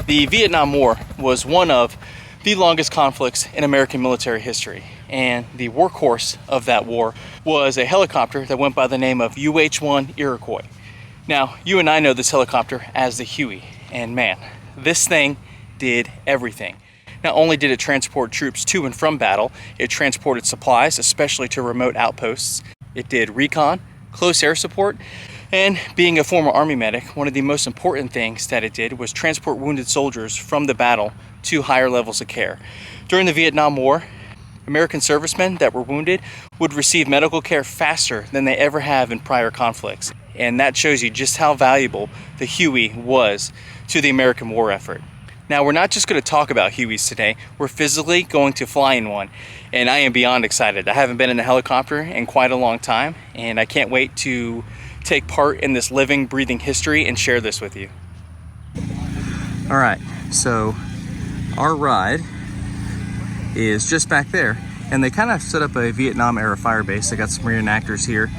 The Vietnam War was one of the longest conflicts in American military history, and the workhorse of that war was a helicopter that went by the name of UH-1 Iroquois. Now, you and I know this helicopter as the Huey, and man, this thing did everything. Not only did it transport troops to and from battle, it transported supplies, especially to remote outposts. It did recon, close air support, and being a former Army medic, one of the most important things that it did was transport wounded soldiers from the battle to higher levels of care. During the Vietnam War, American servicemen that were wounded would receive medical care faster than they ever have in prior conflicts. And that shows you just how valuable the Huey was to the American war effort. Now, we're not just going to talk about Hueys today, we're physically going to fly in one. And I am beyond excited. I haven't been in a helicopter in quite a long time, and I can't wait to take part in this living, breathing history and share this with you. All right, so our ride is just back there, and they kind of set up a Vietnam era fire base. They got some reenactors here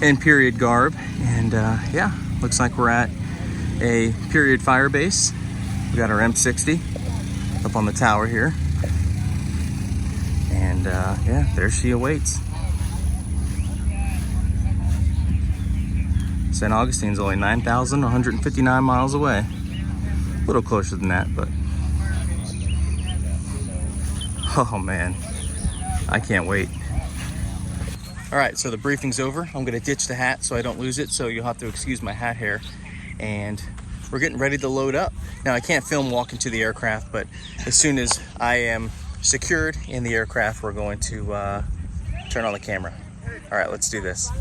in period garb, and yeah, looks like we're at a period fire base. We got our M60 up on the tower here, and yeah, there she awaits. St. Augustine's only 9,159 miles away. A little closer than that, but oh man, I can't wait. All right, so the briefing's over. I'm gonna ditch the hat so I don't lose it, so you'll have to excuse my hat hair. And we're getting ready to load up. Now, I can't film walking to the aircraft, but as soon as I am secured in the aircraft, we're going to turn on the camera. All right, let's do this.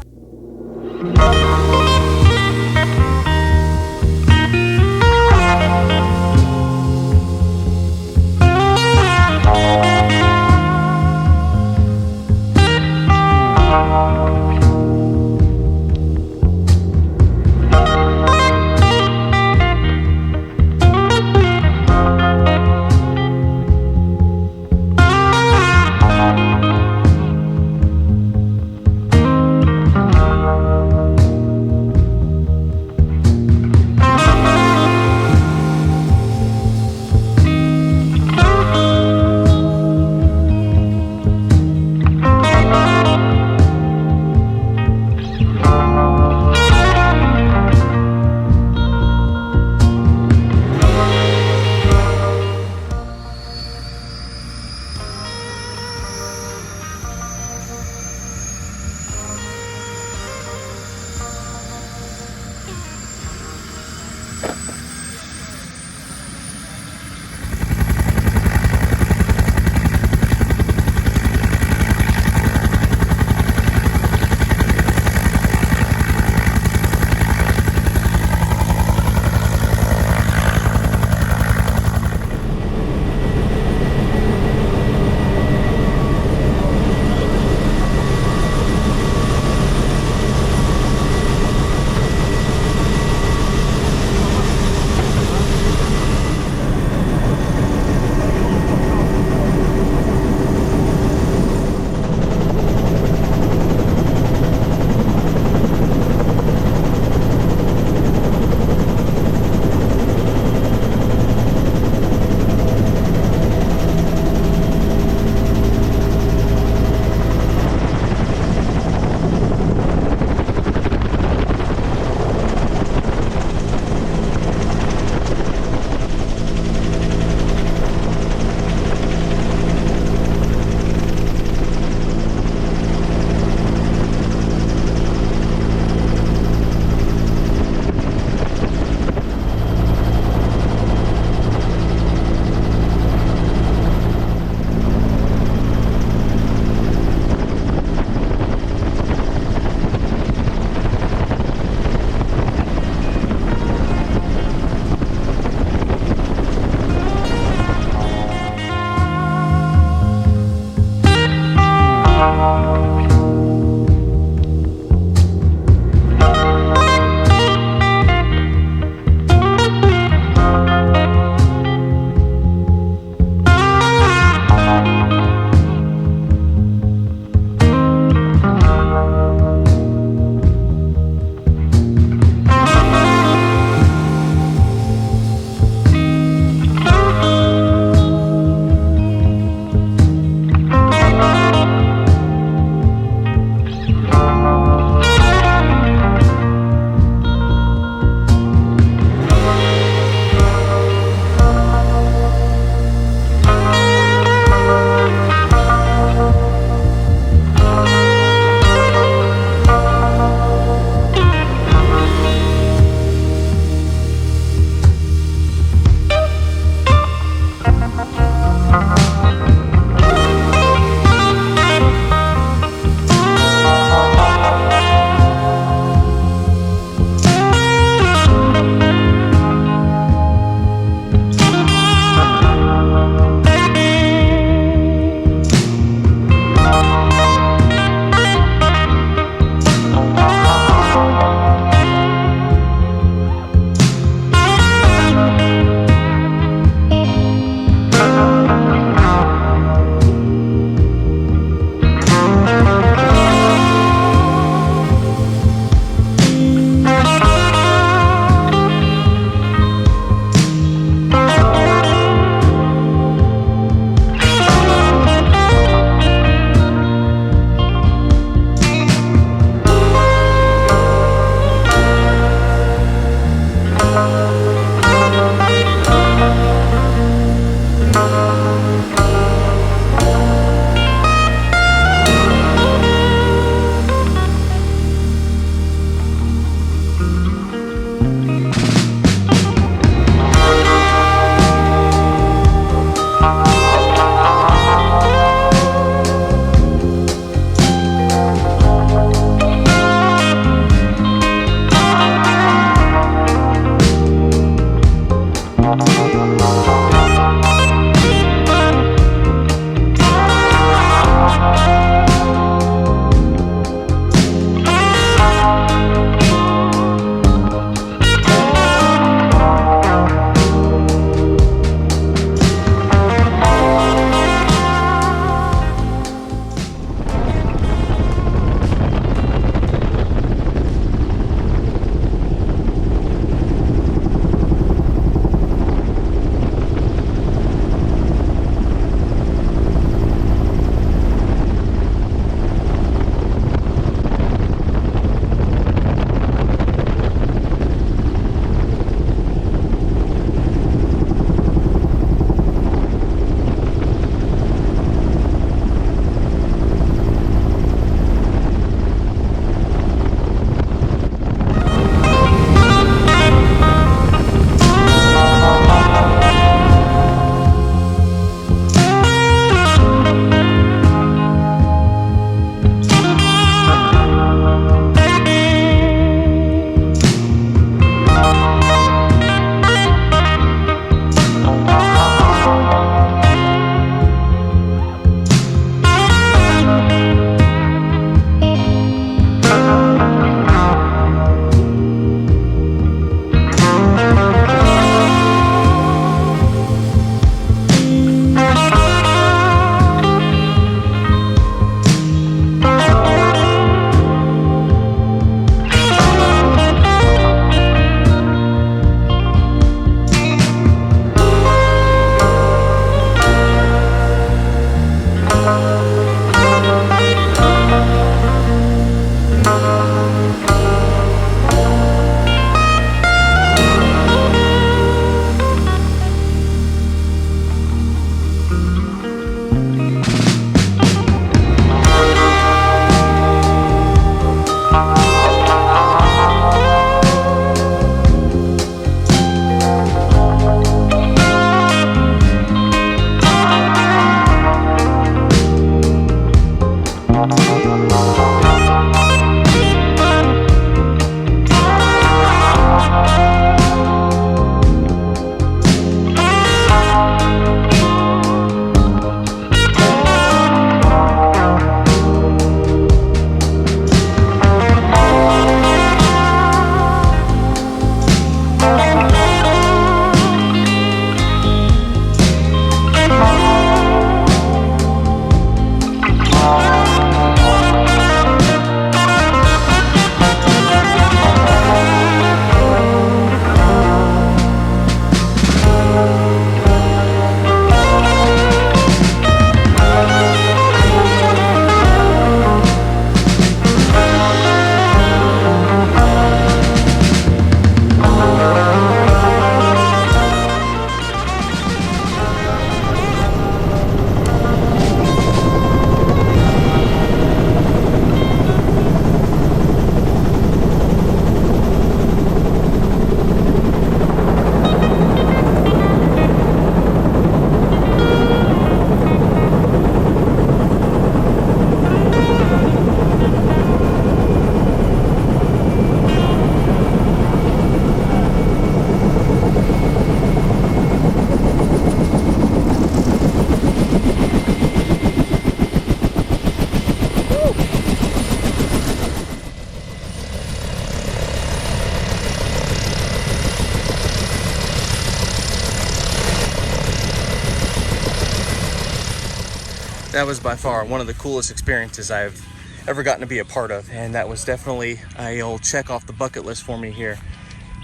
That was by far one of the coolest experiences I've ever gotten to be a part of, and that was definitely a old check off the bucket list for me here.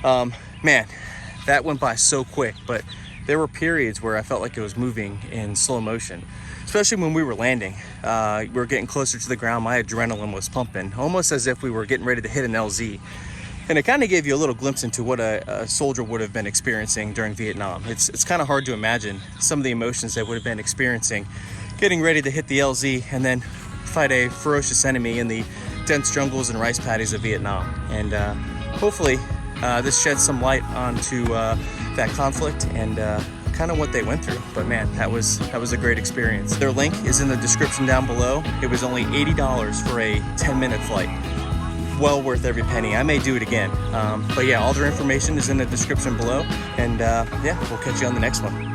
Man, that went by so quick, but there were periods where I felt like it was moving in slow motion, especially when we were landing. We were getting closer to the ground. My adrenaline was pumping, almost as if we were getting ready to hit an LZ. And it kind of gave you a little glimpse into what a soldier would have been experiencing during Vietnam. It's kind of hard to imagine some of the emotions they would have been experiencing, getting ready to hit the LZ and then fight a ferocious enemy in the dense jungles and rice paddies of Vietnam. And hopefully this sheds some light onto that conflict and kind of what they went through. But man, that was a great experience. Their link is in the description down below. It was only $80 for a 10-minute flight. Well worth every penny. I may do it again. But yeah, all their information is in the description below. And yeah, we'll catch you on the next one.